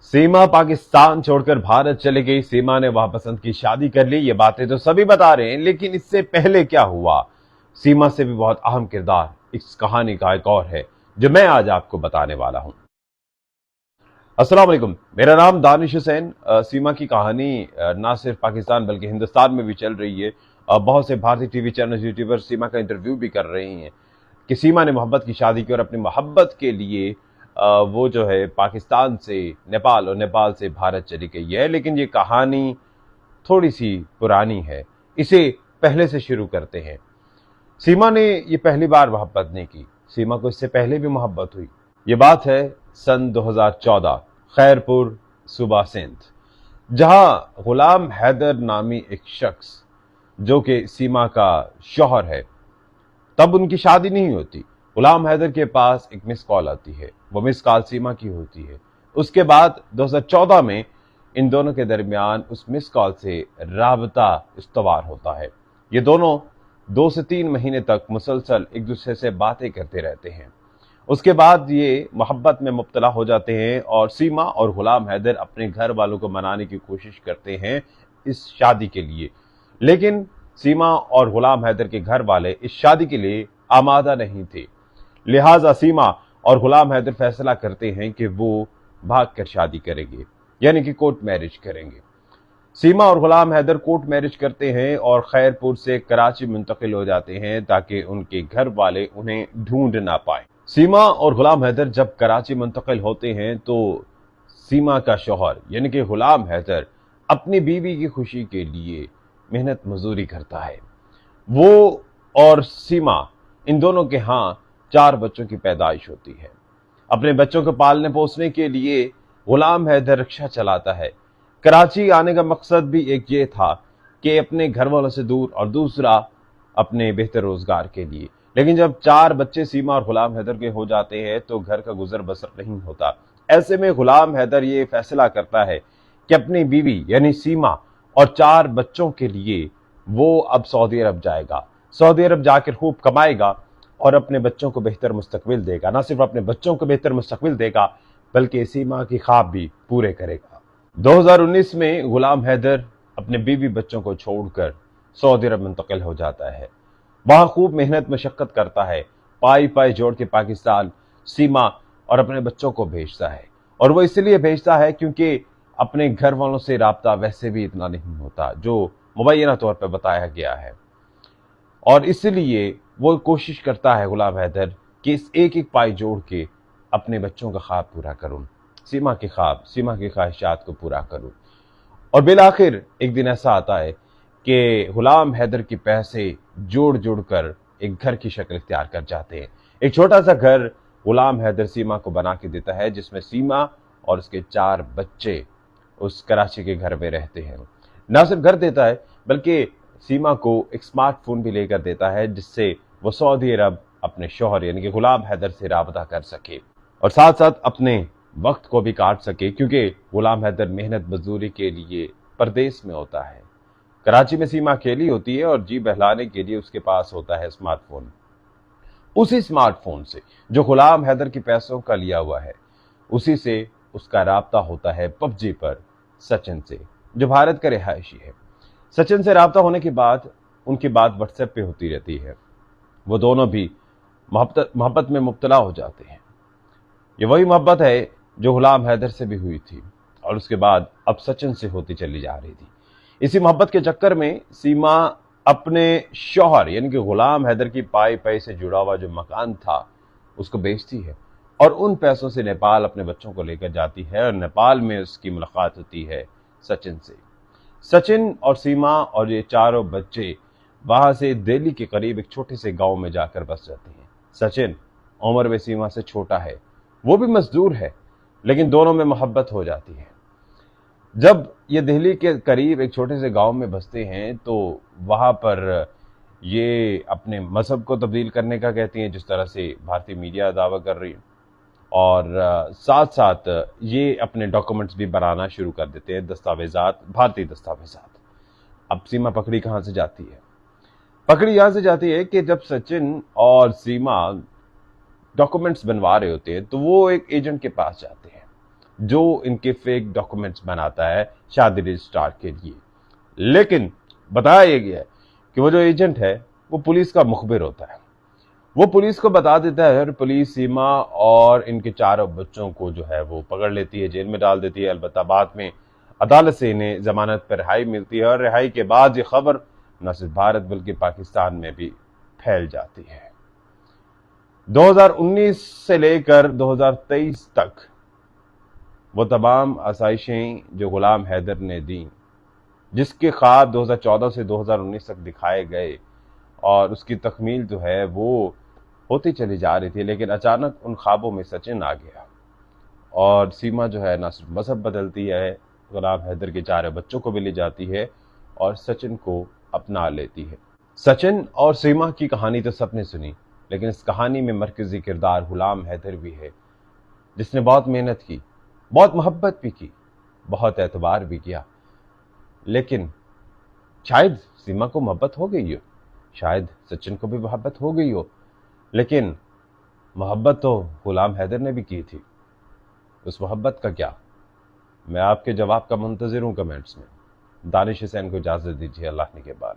सीमा पाकिस्तान छोड़कर भारत चली गई। सीमा ने वहां पसंद की शादी कर ली। ये बातें तो सभी बता रहे हैं, लेकिन इससे पहले क्या हुआ? सीमा से भी बहुत अहम किरदार इस कहानी का एक और है, जो मैं आज आपको बताने वाला हूं। अस्सलाम वालेकुम, मेरा नाम दानिश हुसैन। सीमा की कहानी ना सिर्फ पाकिस्तान बल्कि हिंदुस्तान में भी चल रही है। बहुत से भारतीय टीवी चैनल, यूट्यूबर सीमा का इंटरव्यू भी कर रहे हैं कि सीमा ने मोहब्बत की शादी की और अपनी मोहब्बत के लिए वो जो है पाकिस्तान से नेपाल और नेपाल से भारत चली गई है। लेकिन ये कहानी थोड़ी सी पुरानी है, इसे पहले से शुरू करते हैं। सीमा ने ये पहली बार मोहब्बत नहीं की, सीमा को इससे पहले भी मोहब्बत हुई। ये बात है सन 2014, खैरपुर, सूबा सिंध, जहां गुलाम हैदर नामी एक शख्स, जो कि सीमा का शौहर है, तब उनकी शादी नहीं होती। गुलाम हैदर के पास एक मिस कॉल आती है, वो मिस कॉल सीमा की होती है। उसके बाद 2014 में इन दोनों के दरमियान उस मिस कॉल से राबता इस्तवार होता है। ये दोनों 2 से 3 महीने तक मुसलसल एक दूसरे से बातें करते रहते हैं। उसके बाद ये मोहब्बत में मुब्तला हो जाते हैं और सीमा और गुलाम हैदर अपने घर वालों को मनाने की कोशिश करते हैं इस शादी के लिए। लेकिन सीमा और गुलाम हैदर के घर वाले इस शादी के लिए आमादा नहीं थे। लिहाजा सीमा और गुलाम हैदर फैसला करते हैं कि वो भाग कर शादी करेंगे, यानी कि कोर्ट मैरिज करेंगे। सीमा और गुलाम हैदर कोर्ट मैरिज करते हैं और खैरपुर से कराची मुंतकिल हो जाते हैं ताकि उनके घर वाले उन्हें ढूंढ ना पाए। सीमा और गुलाम हैदर जब कराची मुंतकिल होते हैं तो सीमा का शौहर यानी कि गुलाम हैदर अपनी बीवी की खुशी के लिए मेहनत मजदूरी करता है। वो और सीमा, इन दोनों के यहाँ 4 बच्चों की पैदाइश होती है। अपने बच्चों को पालने पोसने के लिए गुलाम हैदर रिक्शा चलाता है। कराची आने का मकसद भी एक ये था कि अपने घर वालों से दूर, और दूसरा अपने बेहतर रोजगार के लिए। लेकिन जब 4 बच्चे सीमा और गुलाम हैदर के हो जाते हैं तो घर का गुजर बसर नहीं होता। ऐसे में गुलाम हैदर ये फैसला करता है कि अपनी बीवी यानी सीमा और 4 बच्चों के लिए वो अब सऊदी अरब जाएगा। सऊदी अरब जाकर खूब कमाएगा और अपने बच्चों को बेहतर मुस्तकबिल देगा। ना सिर्फ अपने बच्चों को बेहतर मुस्तकबिल देगा, बल्कि सीमा की ख्वाब भी पूरे करेगा। 2019 में गुलाम हैदर अपने बीवी बच्चों को छोड़कर सऊदी अरब मुंतकिल हो जाता है। वहां खूब मेहनत मशक्कत करता है, पाई पाई जोड़ के पाकिस्तान सीमा और अपने बच्चों को भेजता है। और वो इसलिए भेजता है क्योंकि अपने घर वालों से राब्ता वैसे भी इतना नहीं होता जो मुबैना तौर पर बताया गया है। और इसलिए वो कोशिश करता है गुलाम हैदर कि इस एक एक पाई जोड़ के अपने बच्चों का ख्वाब पूरा करूं, सीमा के ख्वाब, सीमा की ख्वाहिशात को पूरा करूं। और बिलाखिर एक दिन ऐसा आता है कि गुलाम हैदर के पैसे जोड़ जोड़ कर एक घर की शक्ल इख्तियार कर जाते हैं। एक छोटा सा घर गुलाम हैदर सीमा को बना के देता है, जिसमें सीमा और उसके 4 बच्चे उस कराची के घर में रहते हैं। ना सिर्फ घर देता है, बल्कि सीमा को एक स्मार्टफोन भी लेकर देता है, जिससे वो सऊदी अरब अपने शौहर यानी कि गुलाम हैदर से राबता कर सके और साथ साथ अपने वक्त को भी काट सके, क्योंकि गुलाम हैदर मेहनत मजदूरी के लिए परदेश में होता है। कराची में सीमा अकेली होती है और जी बहलाने के लिए उसके पास होता है स्मार्टफोन। उसी स्मार्टफोन से जो गुलाम हैदर के पैसों का लिया हुआ है, उसी से उसका राब्ता होता है पबजी पर सचिन से, जो भारत का रिहायशी है। सचिन से राब्ता होने के बाद उनकी बात व्हाट्सएप पे होती रहती है। वो दोनों भी मोहब्बत में मुब्तला हो जाते हैं। ये वही मोहब्बत है जो गुलाम हैदर से भी हुई थी और उसके बाद अब सचिन से होती चली जा रही थी। इसी मोहब्बत के चक्कर में सीमा अपने शौहर यानी कि गुलाम हैदर की पाई पाई से जुड़ा हुआ जो मकान था उसको बेचती है और उन पैसों से नेपाल अपने बच्चों को लेकर जाती है और नेपाल में उसकी मुलाकात होती है सचिन से। सचिन और सीमा और ये चारों बच्चे वहां से दिल्ली के करीब एक छोटे से गांव में जाकर बस जाते हैं। सचिन उम्र में सीमा से छोटा है, वो भी मजदूर है, लेकिन दोनों में मोहब्बत हो जाती है। जब ये दिल्ली के करीब एक छोटे से गांव में बसते हैं तो वहां पर ये अपने मजहब को तब्दील करने का कहती हैं, जिस तरह से भारतीय मीडिया दावा कर रही है, और साथ साथ ये अपने डॉक्यूमेंट्स भी बनाना शुरू कर देते हैं, दस्तावेजात, भारतीय दस्तावेजात। अब सीमा पकड़ी कहां से जाती है? पकड़ी यहां से जाती है कि जब सचिन और सीमा डॉक्यूमेंट्स बनवा रहे होते हैं तो वो एक एजेंट के पास जाते हैं। जो इनके फेक डॉक्यूमेंट्स बनाता है शादी रजिस्ट्रार के लिए। लेकिन बताया ये गया है कि वो जो एजेंट है वो पुलिस का मुखबिर होता है। वो पुलिस को बता देता है और पुलिस सीमा और इनके चारों बच्चों को जो है वो पकड़ लेती है, जेल में डाल देती है। अलबत्ता बाद में अदालत से इन्हें जमानत पर रिहाई मिलती है और रिहाई के बाद ये खबर न सिर्फ भारत बल्कि पाकिस्तान में भी फैल जाती है। 2019 से लेकर 2023 तक वो तमाम आसाइशें जो गुलाम हैदर ने दी, जिसके ख्वाब 2014 से 2019 तक दिखाए गए और उसकी तकमील जो है वो होती चली जा रही थी, लेकिन अचानक उन ख्वाबों में सचिन आ गया और सीमा जो है ना सिर्फ मजहब बदलती है, गुलाम हैदर के चारों बच्चों को भी ले जाती है और सचिन को अपना लेती है। सचिन और सीमा की कहानी तो सबने सुनी, लेकिन इस कहानी में मरकजी किरदार गुलाम हैदर भी है, जिसने बहुत मेहनत की, बहुत मोहब्बत भी की, बहुत एतबार भी किया। लेकिन शायद सीमा को मोहब्बत हो गई हो, शायद सचिन को भी मोहब्बत हो गई हो, लेकिन मोहब्बत तो गुलाम हैदर ने भी की थी। उस मोहब्बत का क्या? मैं आपके जवाब का मुंतजिर हूं कमेंट्स में। दानिश हुसैन को इजाजत दीजिए, अल्लाह ने के बाद।